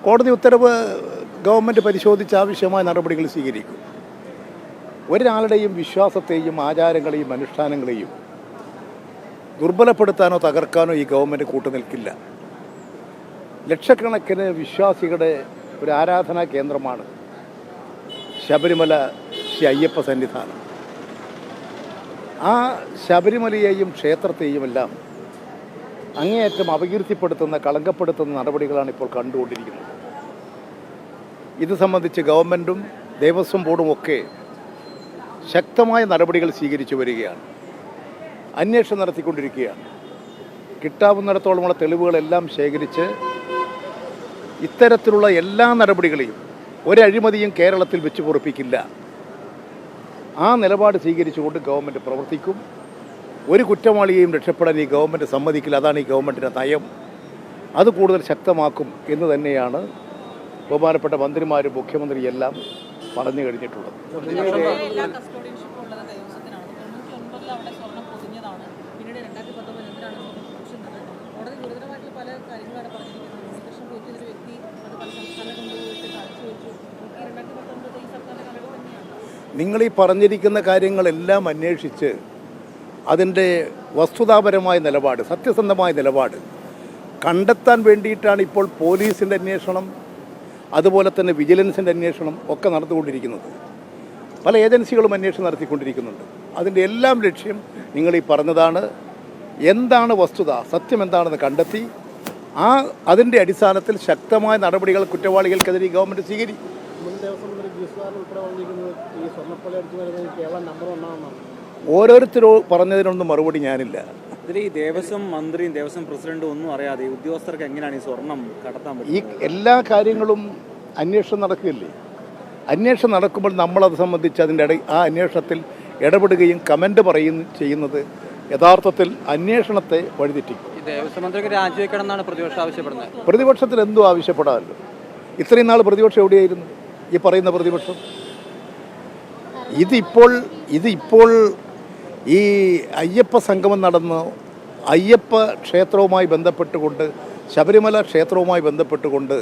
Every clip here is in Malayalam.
കോടതി ഉത്തരവ് ഗവൺമെൻറ് പരിശോധിച്ച് ആവശ്യമായ നടപടികൾ സ്വീകരിക്കും. ഒരാളുടെയും വിശ്വാസത്തെയും ആചാരങ്ങളെയും അനുഷ്ഠാനങ്ങളെയും ദുർബലപ്പെടുത്താനോ തകർക്കാനോ ഈ ഗവൺമെൻറ് കൂട്ടുനിൽക്കില്ല. ലക്ഷക്കണക്കിന് വിശ്വാസികളുടെ ഒരു ആരാധനാ കേന്ദ്രമാണ് ശബരിമല ശ്രീ അയ്യപ്പ സന്നിധാനം. ആ ശബരിമലയെയും ക്ഷേത്രത്തെയുമെല്ലാം അങ്ങേയറ്റം അപകീർത്തിപ്പെടുത്തുന്ന, കളങ്കപ്പെടുത്തുന്ന നടപടികളാണ് ഇപ്പോൾ കണ്ടുകൊണ്ടിരിക്കുന്നത്. ഇത് സംബന്ധിച്ച് ഗവൺമെൻറ്റും ദേവസ്വം ബോർഡും ഒക്കെ ശക്തമായ നടപടികൾ സ്വീകരിച്ചു വരികയാണ്. അന്വേഷണം നടത്തിക്കൊണ്ടിരിക്കുകയാണ്. കിട്ടാവുന്നിടത്തോളമുള്ള തെളിവുകളെല്ലാം ശേഖരിച്ച് ഇത്തരത്തിലുള്ള എല്ലാ നടപടികളെയും ഒരഴിമതിയും കേരളത്തിൽ വെച്ച് പൊറുപ്പിക്കില്ല. ആ നിലപാട് സ്വീകരിച്ചുകൊണ്ട് ഗവൺമെൻറ് പ്രവർത്തിക്കും. ഒരു കുറ്റവാളിയെയും രക്ഷപ്പെടാൻ ഈ ഗവൺമെൻറ് സമ്മതിക്കില്ല. അതാണ് ഈ ഗവൺമെൻറ്റിൻ്റെ നയം. അത് കൂടുതൽ ശക്തമാക്കും എന്ന് തന്നെയാണ് ബഹുമാനപ്പെട്ട മന്ത്രിമാരും മുഖ്യമന്ത്രിയെല്ലാം പറഞ്ഞു കഴിഞ്ഞിട്ടുള്ളത്. നിങ്ങളീ പറഞ്ഞിരിക്കുന്ന കാര്യങ്ങളെല്ലാം അന്വേഷിച്ച് അതിൻ്റെ വസ്തുതാപരമായ നിലപാട്, സത്യസന്ധമായ നിലപാട് കണ്ടെത്താൻ വേണ്ടിയിട്ടാണ് ഇപ്പോൾ പോലീസിൻ്റെ അന്വേഷണം, അതുപോലെ തന്നെ വിജിലൻസിൻ്റെ അന്വേഷണം ഒക്കെ നടന്നുകൊണ്ടിരിക്കുന്നത്. പല ഏജൻസികളും അന്വേഷണം നടത്തിക്കൊണ്ടിരിക്കുന്നുണ്ട്. അതിൻ്റെ എല്ലാം ലക്ഷ്യം നിങ്ങളീ പറഞ്ഞതാണ്. എന്താണ് വസ്തുത, സത്യം എന്താണെന്ന് കണ്ടെത്തി അതിൻ്റെ അടിസ്ഥാനത്തിൽ ശക്തമായ നടപടികൾ കുറ്റവാളികൾക്കെതിരെ ഗവൺമെൻറ് സ്വീകരിക്കും. ഓരോരുത്തരും പറഞ്ഞതിനൊന്നും മറുപടി ഞാനില്ല. ഇതിൽ ഈ ദേവസ്വം മന്ത്രിയും ദേവസ്വം പ്രസിഡന്റും ഒന്നും അറിയാതെ ഉദ്യോഗസ്ഥർക്ക് എങ്ങനെയാണ് ഈ സ്വർണം കടത്താൻ പറ്റും? ഈ എല്ലാ കാര്യങ്ങളും അന്വേഷണം നടക്കുകയില്ലേ? അന്വേഷണം നടക്കുമ്പോൾ നമ്മളത് സംബന്ധിച്ച് ആ അന്വേഷണത്തിൽ ഇടപെടുകയും കമൻ്റ് പറയുകയും ചെയ്യുന്നത് യഥാർത്ഥത്തിൽ അന്വേഷണത്തെ വഴിതെറ്റിക്കും. ഈ ദേവസ്വം മന്ത്രിക്ക് രാജിവെക്കണം എന്നാണ് പ്രതിപക്ഷം ആവശ്യപ്പെടുന്നത്. പ്രതിപക്ഷത്തിൽ എന്തോ ആവശ്യപ്പെടാമല്ലോ. ഇത്രയും നാൾ പ്രതിപക്ഷം എവിടെയായിരുന്നു? ഈ പറയുന്ന പ്രതിപക്ഷം ഇതിപ്പോൾ ഈ അയ്യപ്പ സംഗമം നടന്ന് അയ്യപ്പ ക്ഷേത്രവുമായി ബന്ധപ്പെട്ടുകൊണ്ട്, ശബരിമല ക്ഷേത്രവുമായി ബന്ധപ്പെട്ടുകൊണ്ട്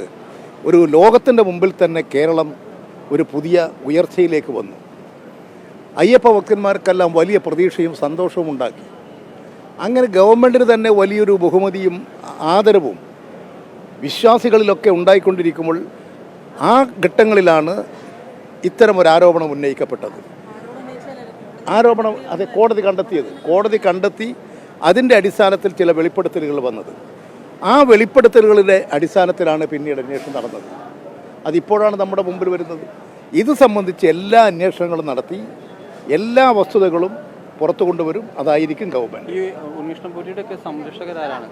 ഒരു ലോകത്തിൻ്റെ മുമ്പിൽ തന്നെ കേരളം ഒരു പുതിയ ഉയർച്ചയിലേക്ക് വന്നു. അയ്യപ്പ ഭക്തന്മാർക്കെല്ലാം വലിയ പ്രതീക്ഷയും സന്തോഷവും ഉണ്ടാക്കി. അങ്ങനെ ഗവൺമെൻറ്റിന് തന്നെ വലിയൊരു ബഹുമതിയും ആദരവും വിശ്വാസികളിലൊക്കെ ഉണ്ടായിക്കൊണ്ടിരിക്കുമ്പോൾ ആ ഘട്ടങ്ങളിലാണ് ഇത്തരമൊരു ആരോപണം ഉന്നയിക്കപ്പെട്ടത്. അത് കോടതി കണ്ടെത്തി അതിൻ്റെ അടിസ്ഥാനത്തിൽ ചില വെളിപ്പെടുത്തലുകൾ വന്നത്. ആ വെളിപ്പെടുത്തലുകളുടെ അടിസ്ഥാനത്തിലാണ് പിന്നീട് അന്വേഷണം നടന്നത്. അതിപ്പോഴാണ് നമ്മുടെ മുമ്പിൽ വരുന്നത്. ഇത് സംബന്ധിച്ച് എല്ലാ അന്വേഷണങ്ങളും നടത്തി എല്ലാ വസ്തുതകളും പുറത്തു കൊണ്ടുവരും. അതായിരിക്കും ഗവൺമെൻറ്. ഈ ഉണ്ണികൃഷ്ണൻ പോറ്റിയുടെയൊക്കെ സംരക്ഷകരാരാണ്?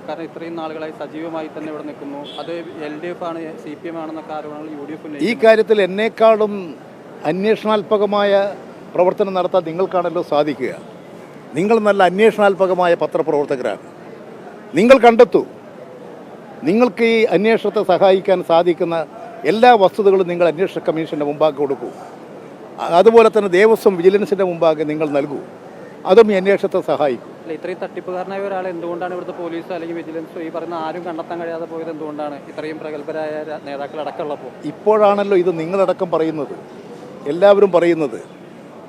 കാരണം ഇത്രയും നാളുകളായി സജീവമായി തന്നെ ഇവിടെ നിൽക്കുന്നു. അത് LDF ആണ്, CPM ആണെന്നൊക്കെ ആരോപണങ്ങൾ UDF. ഈ കാര്യത്തിൽ എന്നേക്കാളും അന്വേഷണാത്മകമായ പ്രവർത്തനം നടത്താൻ നിങ്ങൾക്കാണല്ലോ സാധിക്കുക. നിങ്ങൾ നല്ല അന്വേഷണാത്മകമായ പത്രപ്രവർത്തകരാണ്. നിങ്ങൾ കണ്ടെത്തൂ. നിങ്ങൾക്ക് ഈ അന്വേഷണത്തെ സഹായിക്കാൻ സാധിക്കുന്ന എല്ലാ വസ്തുതകളും നിങ്ങൾ അന്വേഷണ കമ്മീഷൻ്റെ മുമ്പാകെ കൊടുക്കൂ. അതുപോലെ തന്നെ ദേവസ്വം വിജിലൻസിൻ്റെ മുമ്പാകെ നിങ്ങൾ നൽകൂ. അതും ഈ അന്വേഷണത്തെ സഹായിക്കും. ഇത്രയും തട്ടിപ്പുകാരനായ ഒരാൾ എന്തുകൊണ്ടാണ് ഇവിടുത്തെ പോലീസ് അല്ലെങ്കിൽ വിജിലൻസ് ഈ പറയുന്ന ആരും കണ്ടെത്താൻ കഴിയാതെ പോയത് എന്തുകൊണ്ടാണ്? ഇത്രയും പ്രഗത്ഭരായ നേതാക്കളടക്കമുള്ളപ്പോൾ ഇപ്പോഴാണല്ലോ ഇത് നിങ്ങളടക്കം പറയുന്നത്, എല്ലാവരും പറയുന്നത്,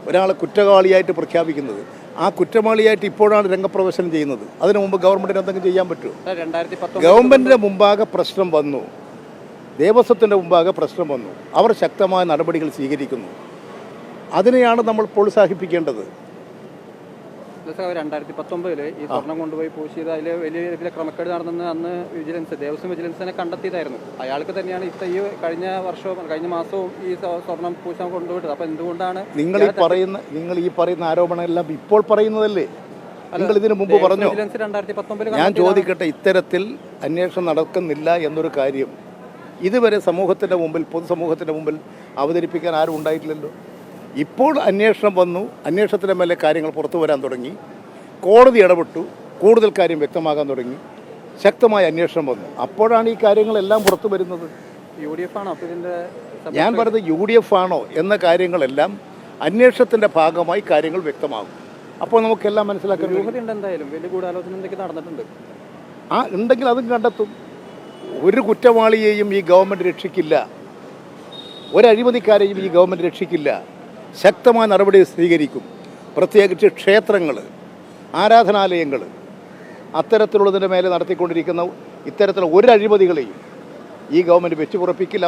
ഒരാളെ കുറ്റവാളിയായിട്ട് പ്രഖ്യാപിക്കുന്നത്. ആ കുറ്റവാളിയായിട്ട് ഇപ്പോഴാണ് രംഗപ്രവേശനം ചെയ്യുന്നത്. അതിനു മുമ്പ് ഗവൺമെൻറ്റിന് എന്തെങ്കിലും ചെയ്യാൻ പറ്റുമോ? 2019 ഗവൺമെൻറ്റിൻ്റെ മുമ്പാകെ പ്രശ്നം വന്നു, ദേവസ്വത്തിൻ്റെ മുമ്പാകെ പ്രശ്നം വന്നു. അവർ ശക്തമായ നടപടികൾ സ്വീകരിക്കുന്നു. അതിനെയാണ് നമ്മൾ പ്രോത്സാഹിപ്പിക്കേണ്ടത്. 2019 ഈ സ്വർണം കൊണ്ടുപോയി പൂശിയത് അതിൽ വലിയ രീതിയിൽ ക്രമക്കേട് നടന്നെന്ന് അന്ന് ദേവസ്വം വിജിലൻസിനെ കണ്ടെത്തിയതായിരുന്നു. അയാൾക്ക് തന്നെയാണ് ഈ കഴിഞ്ഞ മാസവും ഈ സ്വർണം പൂശാൻ കൊണ്ടുപോയിട്ട്. അപ്പോൾ എന്തുകൊണ്ടാണ് നിങ്ങൾ ഈ പറയുന്ന ആരോപണമെല്ലാം ഇപ്പോൾ പറയുന്നതല്ലേ? നിങ്ങൾ ഇതിനു മുമ്പ് പറഞ്ഞോ? 2019 ഞാൻ ചോദിക്കട്ടെ, ഇത്തരത്തിൽ അന്വേഷണം നടക്കുന്നില്ല എന്നൊരു കാര്യം ഇതുവരെ സമൂഹത്തിൻ്റെ മുമ്പിൽ, പൊതുസമൂഹത്തിൻ്റെ മുമ്പിൽ അവതരിപ്പിക്കാൻ ആരും ഉണ്ടായിട്ടില്ലല്ലോ. ഇപ്പോൾ അന്വേഷണം വന്നു, അന്വേഷണത്തിൻ്റെ മേലെ കാര്യങ്ങൾ പുറത്തു വരാൻ തുടങ്ങി, കോടതി ഇടപെട്ടു, കൂടുതൽ കാര്യം വ്യക്തമാകാൻ തുടങ്ങി, ശക്തമായ അന്വേഷണം വന്നു. അപ്പോഴാണ് ഈ കാര്യങ്ങളെല്ലാം പുറത്തു വരുന്നത്. UDF ആണോ ഇതിൻ്റെ? ഞാൻ പറഞ്ഞത് UDF ആണോ എന്ന കാര്യങ്ങളെല്ലാം അന്വേഷണത്തിൻ്റെ ഭാഗമായി കാര്യങ്ങൾ വ്യക്തമാകും. അപ്പോൾ നമുക്കെല്ലാം മനസ്സിലാക്കാൻ എന്തായാലും വലിയ ഗൂഢാലോചന എന്തൊക്കെ നടന്നിട്ടുണ്ട്. ഉണ്ടെങ്കിൽ അതും കണ്ടെത്തും. ഒരു കുറ്റവാളിയെയും ഈ ഗവൺമെൻറ് രക്ഷിക്കില്ല, ഒരഴിമതിക്കാരെയും ഈ ഗവൺമെൻറ് രക്ഷിക്കില്ല. ശക്തമായ നടപടി സ്വീകരിക്കും. പ്രത്യേകിച്ച് ക്ഷേത്രങ്ങൾ, ആരാധനാലയങ്ങൾ, അത്തരത്തിലുള്ളതിൻ്റെ മേലെ നടത്തിക്കൊണ്ടിരിക്കുന്ന ഇത്തരത്തിലുള്ള ഒരു അഴിമതികളെയും ഈ ഗവൺമെൻറ് വെച്ചുപുറപ്പിക്കില്ല.